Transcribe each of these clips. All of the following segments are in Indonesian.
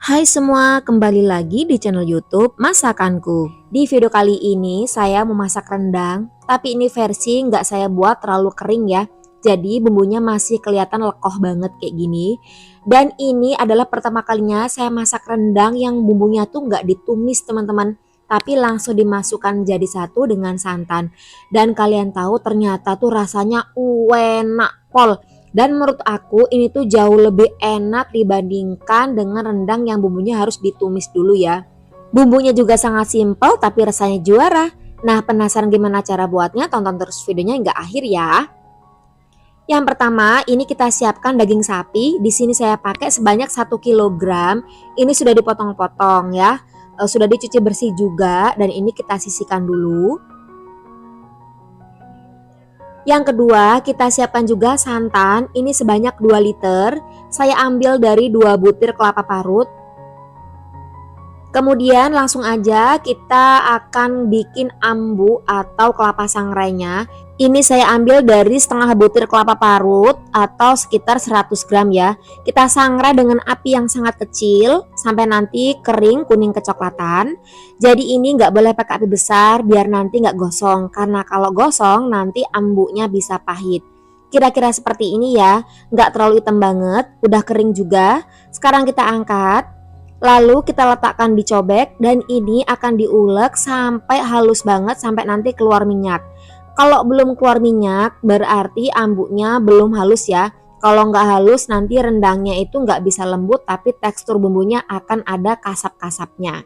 Hai semua, kembali lagi di channel YouTube Masakanku. Di video kali ini saya memasak rendang, tapi ini versi nggak saya buat terlalu kering ya. Jadi bumbunya masih kelihatan lekoh banget kayak gini. Dan ini adalah pertama kalinya saya masak rendang yang bumbunya tuh nggak ditumis teman-teman. Tapi langsung dimasukkan jadi satu dengan santan. Dan kalian tahu ternyata tuh rasanya enak pol. Dan menurut aku ini tuh jauh lebih enak dibandingkan dengan rendang yang bumbunya harus ditumis dulu ya. Bumbunya juga sangat simpel tapi rasanya juara. Nah, penasaran gimana cara buatnya? Tonton terus videonya hingga akhir ya. Yang pertama, ini kita siapkan daging sapi. Di sini saya pakai sebanyak 1 kilogram. Ini sudah dipotong-potong ya. Sudah dicuci bersih juga dan ini kita sisihkan dulu. Yang kedua, kita siapkan juga santan. Ini sebanyak 2 liter. Saya ambil dari 2 butir kelapa parut. Kemudian langsung aja kita akan bikin ambu atau kelapa sangrainya. Ini saya ambil dari setengah butir kelapa parut atau sekitar 100 gram ya. Kita sangrai dengan api yang sangat kecil sampai nanti kering kuning kecoklatan. Jadi ini nggak boleh pakai api besar biar nanti nggak gosong. Karena kalau gosong nanti ambunya bisa pahit. Kira-kira seperti ini ya, nggak terlalu hitam banget, udah kering juga. Sekarang kita angkat. Lalu kita letakkan di cobek dan ini akan diulek sampai halus banget sampai nanti keluar minyak. Kalau belum keluar minyak berarti ambuknya belum halus ya. Kalau nggak halus nanti rendangnya itu nggak bisa lembut tapi tekstur bumbunya akan ada kasap-kasapnya.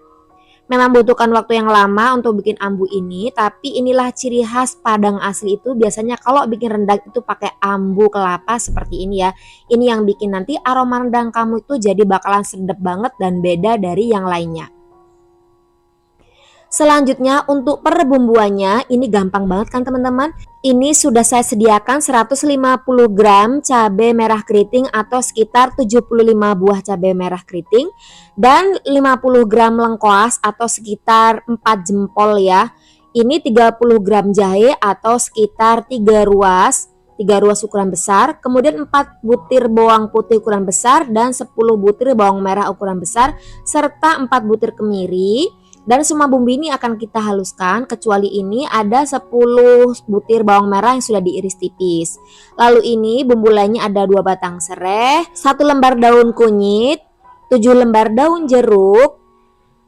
Memang butuhkan waktu yang lama untuk bikin ambu ini, tapi inilah ciri khas Padang asli itu biasanya kalau bikin rendang itu pakai ambu kelapa seperti ini ya. Ini yang bikin nanti aroma rendang kamu itu jadi bakalan sedap banget dan beda dari yang lainnya. Selanjutnya untuk perbumbuannya ini gampang banget kan teman-teman. Ini sudah saya sediakan 150 gram cabai merah keriting atau sekitar 75 buah cabai merah keriting dan 50 gram lengkoas atau sekitar 4 jempol ya. Ini 30 gram jahe atau sekitar 3 ruas ukuran besar, kemudian 4 butir bawang putih ukuran besar dan 10 butir bawang merah ukuran besar serta 4 butir kemiri. Dan semua bumbu ini akan kita haluskan kecuali ini ada 10 butir bawang merah yang sudah diiris tipis. Lalu ini bumbu lainnya ada 2 batang serai, 1 lembar daun kunyit, 7 lembar daun jeruk,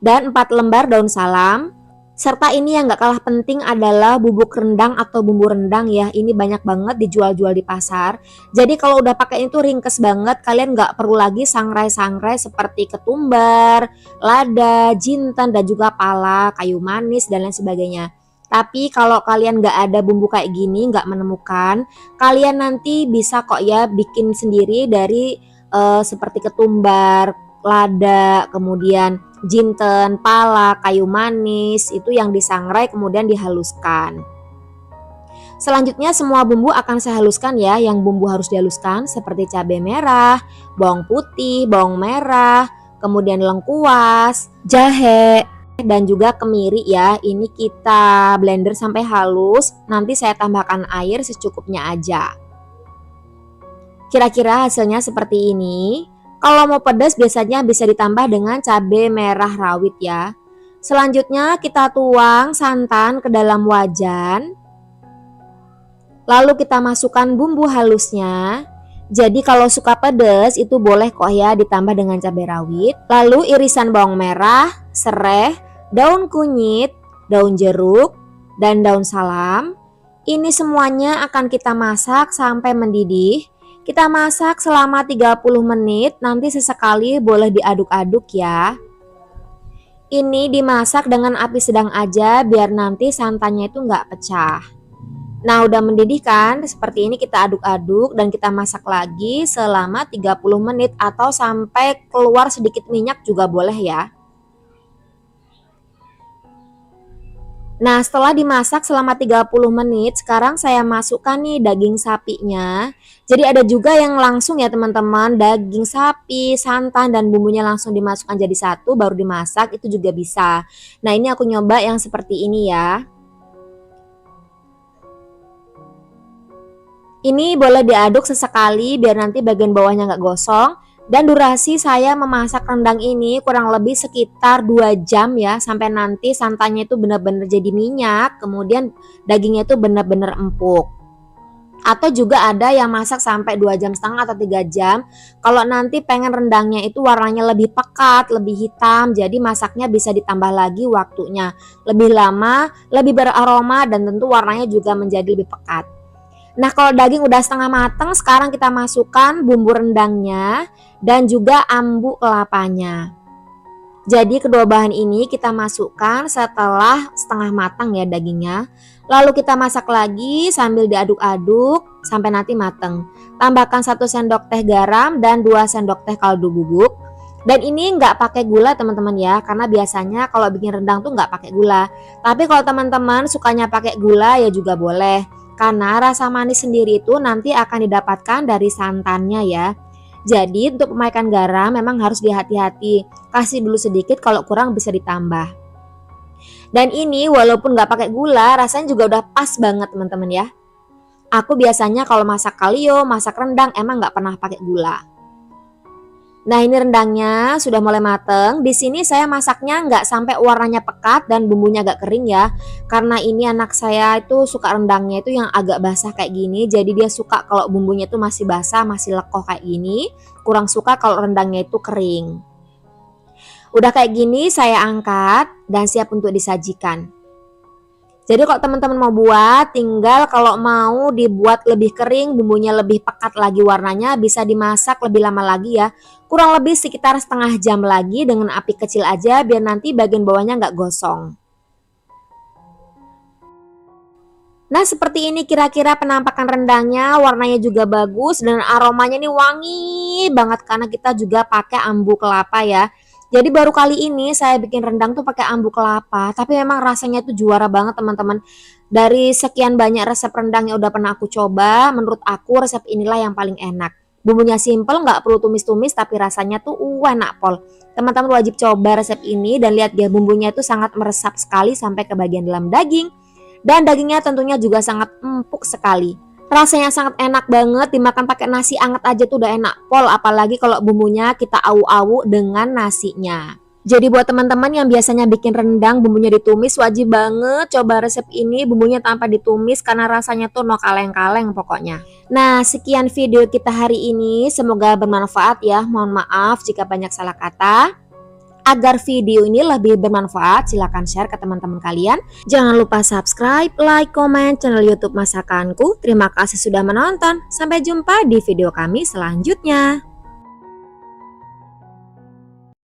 dan 4 lembar daun salam. Serta ini yang gak kalah penting adalah bubuk rendang atau bumbu rendang ya. Ini banyak banget dijual-jual di pasar. Jadi kalau udah pakai itu ringkes banget. Kalian gak perlu lagi sangrai-sangrai seperti ketumbar, lada, jinten, dan juga pala, kayu manis, dan lain sebagainya. Tapi kalau kalian gak ada bumbu kayak gini, gak menemukan, kalian nanti bisa kok ya bikin sendiri dari seperti ketumbar, lada, kemudian jinten, pala, kayu manis, itu yang disangrai kemudian dihaluskan. Selanjutnya semua bumbu akan saya haluskan ya. Yang bumbu harus dihaluskan seperti cabai merah, bawang putih, bawang merah, kemudian lengkuas, jahe, dan juga kemiri ya. Ini kita blender sampai halus. Nanti saya tambahkan air secukupnya aja. Kira-kira hasilnya seperti ini. Kalau mau pedas biasanya bisa ditambah dengan cabai merah rawit ya. Selanjutnya kita tuang santan ke dalam wajan. Lalu kita masukkan bumbu halusnya. Jadi kalau suka pedas itu boleh kok ya ditambah dengan cabai rawit. Lalu irisan bawang merah, serai, daun kunyit, daun jeruk, dan daun salam. Ini semuanya akan kita masak sampai mendidih. Kita masak selama 30 menit, nanti sesekali boleh diaduk-aduk ya. Ini dimasak dengan api sedang aja biar nanti santannya itu nggak pecah. Nah udah mendidih kan, seperti ini kita aduk-aduk dan kita masak lagi selama 30 menit atau sampai keluar sedikit minyak juga boleh ya. Nah setelah dimasak selama 30 menit, sekarang saya masukkan nih daging sapinya. Jadi ada juga yang langsung ya teman-teman, daging sapi, santan, dan bumbunya langsung dimasukkan jadi satu baru dimasak, itu juga bisa. Nah ini aku nyoba yang seperti ini ya. Ini boleh diaduk sesekali biar nanti bagian bawahnya nggak gosong. Dan durasi saya memasak rendang ini kurang lebih sekitar 2 jam ya, sampai nanti santannya itu benar-benar jadi minyak, kemudian dagingnya itu benar-benar empuk. Atau juga ada yang masak sampai 2,5 jam atau 3 jam. Kalau nanti pengen rendangnya itu warnanya lebih pekat, lebih hitam, jadi masaknya bisa ditambah lagi waktunya. Lebih lama, lebih beraroma dan tentu warnanya juga menjadi lebih pekat. Nah, kalau daging udah setengah matang, sekarang kita masukkan bumbu rendangnya dan juga ambu kelapanya. Jadi kedua bahan ini kita masukkan setelah setengah matang ya dagingnya. Lalu kita masak lagi sambil diaduk-aduk sampai nanti matang. Tambahkan 1 sendok teh garam dan 2 sendok teh kaldu bubuk. Dan ini nggak pakai gula teman-teman ya, karena biasanya kalau bikin rendang tuh nggak pakai gula. Tapi kalau teman-teman sukanya pakai gula ya juga boleh. Karena rasa manis sendiri itu nanti akan didapatkan dari santannya ya. Jadi untuk pemakaian garam memang harus dihati-hati. Kasih dulu sedikit, kalau kurang bisa ditambah. Dan ini walaupun nggak pakai gula, rasanya juga udah pas banget teman-teman ya. Aku biasanya kalau masak kalio, masak rendang emang nggak pernah pakai gula. Nah, ini rendangnya sudah mulai mateng. Di sini saya masaknya nggak sampai warnanya pekat dan bumbunya agak kering ya. Karena ini anak saya itu suka rendangnya itu yang agak basah kayak gini. Jadi dia suka kalau bumbunya itu masih basah, masih lekoh kayak gini. Kurang suka kalau rendangnya itu kering. Udah kayak gini saya angkat dan siap untuk disajikan. Jadi kalau teman-teman mau buat, tinggal kalau mau dibuat lebih kering, bumbunya lebih pekat lagi warnanya, bisa dimasak lebih lama lagi ya. Kurang lebih sekitar setengah jam lagi dengan api kecil aja biar nanti bagian bawahnya nggak gosong. Nah, seperti ini kira-kira penampakan rendangnya, warnanya juga bagus dan aromanya nih wangi banget karena kita juga pakai ambu kelapa ya. Jadi baru kali ini saya bikin rendang tuh pakai ambu kelapa, tapi memang rasanya tuh juara banget teman-teman. Dari sekian banyak resep rendang yang udah pernah aku coba, menurut aku resep inilah yang paling enak. Bumbunya simple, nggak perlu tumis-tumis, tapi rasanya tuh enak pol. Teman-teman wajib coba resep ini dan lihat dia bumbunya itu sangat meresap sekali sampai ke bagian dalam daging. Dan dagingnya tentunya juga sangat empuk sekali. Rasanya sangat enak banget, dimakan pakai nasi anget aja tuh udah enak pol, apalagi kalau bumbunya kita awu-awu dengan nasinya. Jadi buat teman-teman yang biasanya bikin rendang bumbunya ditumis, wajib banget coba resep ini bumbunya tanpa ditumis karena rasanya tuh no kaleng-kaleng pokoknya. Nah, sekian video kita hari ini, semoga bermanfaat ya. Mohon maaf jika banyak salah kata. Agar video ini lebih bermanfaat, silahkan share ke teman-teman kalian. Jangan lupa subscribe, like, komen channel YouTube Masakanku. Terima kasih sudah menonton. Sampai jumpa di video kami selanjutnya.